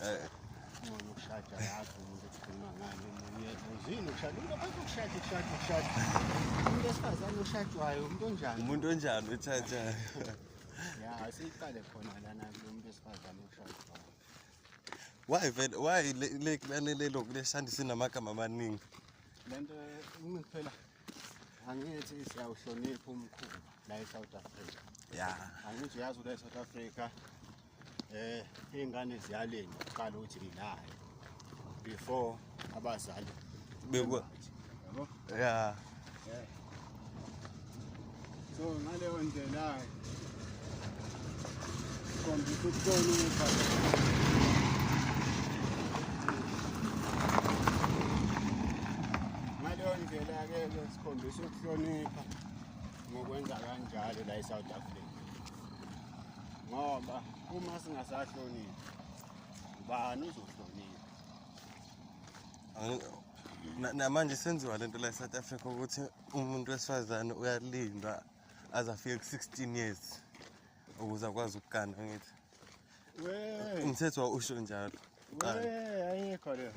Ngona ukushada yakho umuntu ekhuluma ngani uzini ukushada umuntu aphethe ukushada umuntu esifazane oshadwayo umuntu onjani othathayo ya asiyiqale khona lana kumuntu esifazane oshadwayo why lelo kulesandi sinamagama amaningi lento phela angithi siyawuhlonipha umkhuba la eSouth Africa angithi uyazi la eSouth Africa iy'ngane ziyaleni uqala ukuthi ilayo before abazali yabo so ngaleyo ndlela sikhombisa ukuhlonipha ngaleyo ndlela-ke sikhombisa ukuhlonipha ngokwenza kanjalo la eSouth Africa ngoba uma singasahloniphi ubani uzohlonipha namanje senziwa lento la eSouth Africa ukuthi umuntu wesifazane uyalindwa aze afike ku-16 years ukuze akwazi ukugana ngithi umthetho usho njalo ayikho leyo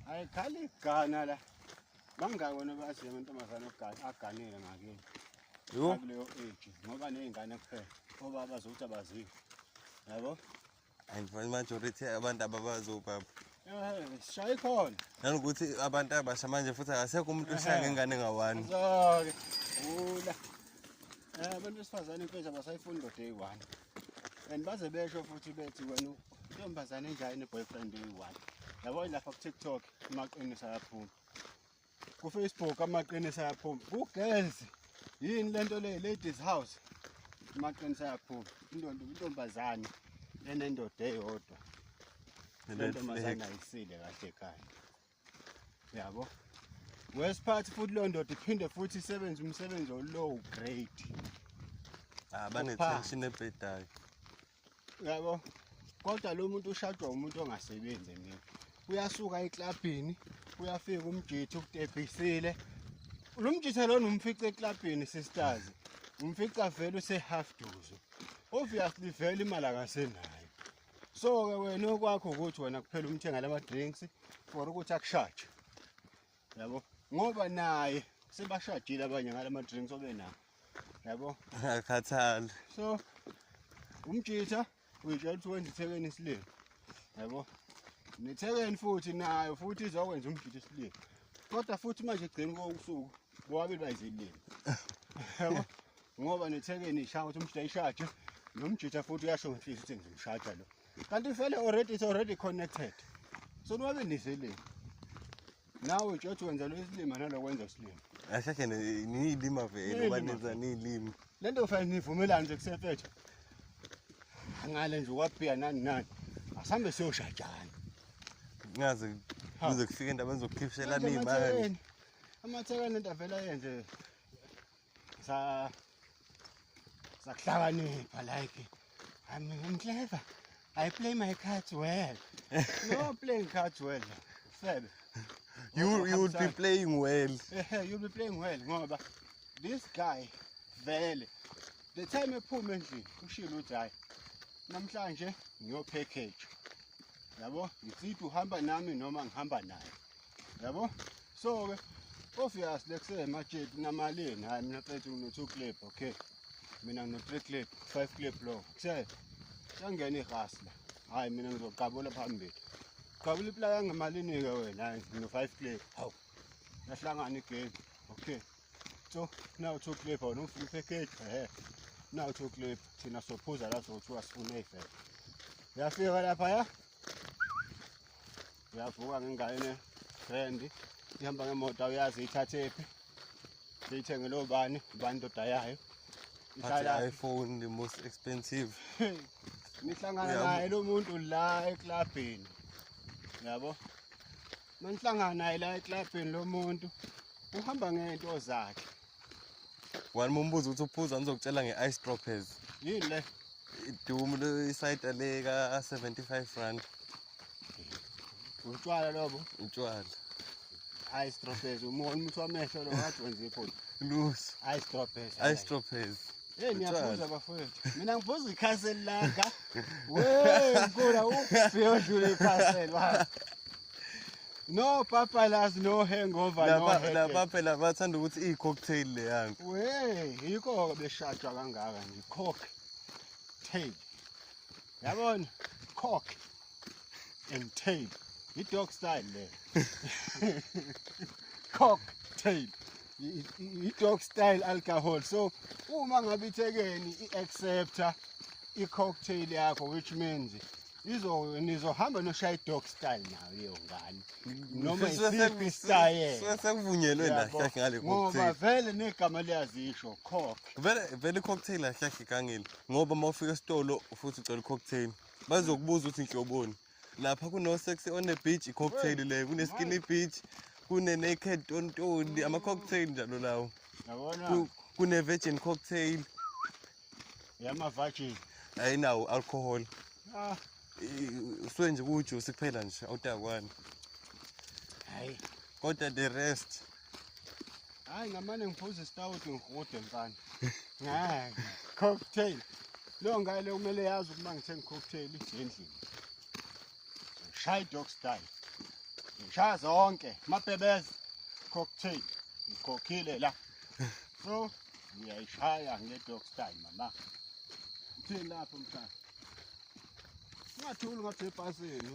ayikhali igana la bangakona bazi amantombazane aganile ngakini akuleyo age ngoba ney'ngane kuphela obaba bazokuthi abaziwe yabo majority abantu ababazobaba sishaye khona nanokuthi abantu abasha manje futhi akasekho umuntu oshaya ngengane engawani zonke ula abantu besifazane impela abasayifuni indoda eyi-1 and baze besho futhi bethi wena intombazane enjani ne-boyfriend eyi-1 yabo lapha ku-TikTok amaqinisa ayaphuma ku-Facebook amaqinisa ayaphuma kugezi yini lento le ladies house amaqinisa ayaphuma intombazane enendoda eyodwa intombazane ayisile kahle ekhaya yabo wesiphathi futhi leyo ndoda iphinde futhi isebenze umsebenzi o-low grade bane-tension ebhedayo yabo kodwa lo muntu ushadwa umuntu ongasebenzi mina uyasuka eklabhini uyafika umjitha ukutebhisile lo mjitha lona umfica eklabhini sisters umfica vele use-half dozo obviously vele imali akasenayo so-ke wena okwakho ukuthi wena kuphela umthenga lama-drinks for ukuthi akushaje yabo ngoba naye sebashadile abanye ngalama-drinks obenayo yabo akakhathali so umjitha uyitshela ukuthi wenza ithekeni isilimo yabo nethekeni futhi nayo futhi izokwenza umjitha isilimo kodwa futhi manje egcini kosuku bobabili bayizilimi yabo ngoba nethekeni ishaya ukuthi umjitha ishaje nomjitha futhi uyasho ngenhliziyo ukuthi ngizomshada lo kanti vele it's already connected so nobabili nizilimi nawe utsho ukuthi wenza lo isilima nalokwenza isilimo ashakhe niyilima vele ngoba nenza niyilimi lento kufanele nivumelane nje kusefethu ngale nje ukwabhiya nani asihambe siyoshajana ngaze kuze kufike endabeni zokukhiphishelana iy'mali amathekane into avela yenje sakuhlakanipha like I'm clever. I play my cards well. No playing cards well. Febe. You would be playing well. You'll be playing well ngoba this guy vele the time ephuma endlini ushilo uthi hayi namhlanje ngiyo package. Yabo ngithi uhamba nami noma ngihamba naye. Yabo so ke obviously lekuse ematsheti namalini hayi mina mfethu ngino2 clip okay. Mina ngino3 clip 5 clip lo. Kuse sangena ihasla. Hayi mina ngizoqabula phambili. Qabula iplaya ngamalini ke wena hayi ngino5 clip. Hawu. Yahlangana igame. Okay. So now 2 clip awuna ufuna package now 2 clip thina sophuza la sokuthiwa sifuna ifele. Uyafika lapha ya? Uyavuka ngengane friend ihamba ngemoto uyazi ithathephi. Siyithenge lo bani indoda yayo. Ihlala iPhone the most expensive. Nihlangana naye lo muntu la eklabhini. Yabo? Manihlangana naye la eklabhini lo muntu uhamba ngento zakhe. Wami umbuzo ukuthi uphuza ngizokutshela nge-ice droppers. Yini le? Idumu le side le ka 75 rand. Utshwala lobo? Utshwala. Ice droppers umuthi wamehlo lo wathi wenze iphutha. Loose. Ice droppers. Ice droppers. Hey niyaphuza bafowethu. Mina ngiphuza ikhaseli laka. We ngikula ukufiyodlula ikhaseli wa. No papalas, no hangover, no headache. Lapha phela bathanda ukuthi i-cocktail le yangu. We, yikho beshajwa kangaka nje. Cocktail. Yabona? Cock and tail. I-dog style le. Cocktail. I-dog style alcohol. So, uma ngabe ithekeni i-accepta i-cocktail yakho, which means nizohamba noshaya i-dog style nayo leyo ngane. Noma isiphi style. Sekuvunyelwe la hlahla ngale cocktail. Ngoba vele negama liyazisho cock. Vele i-cocktail ahlahle kangile ngoba mawufika esitolo futhi ucela i-cocktail bazokubuza ukuthi inhloboni. Lapha kuno sexy on the beach i-cocktail le, kune skinny beach, kune naked tontoni, ama-cocktail njalo lawo. Yabona? Kune virgin cocktail. Yama virgin. Ayinawo alcohol. Ah. Uswe nje kujuice kuphela nje awutakwani. Hayi. Kodwa the rest. Hayi ngamane ngiphuza istout ngihode mfana. Hayi. Cocktail. Lo ngale kumele yazi uma ngithenga cocktail endlini. Shaya dog style. Ngishaya zonke, mabhebeza cocktail. Ngikhokhile la. So, ngiyayishaya nge-dog style mama. Uthini lapho mfana? Ungathuli ngathi ebhasini.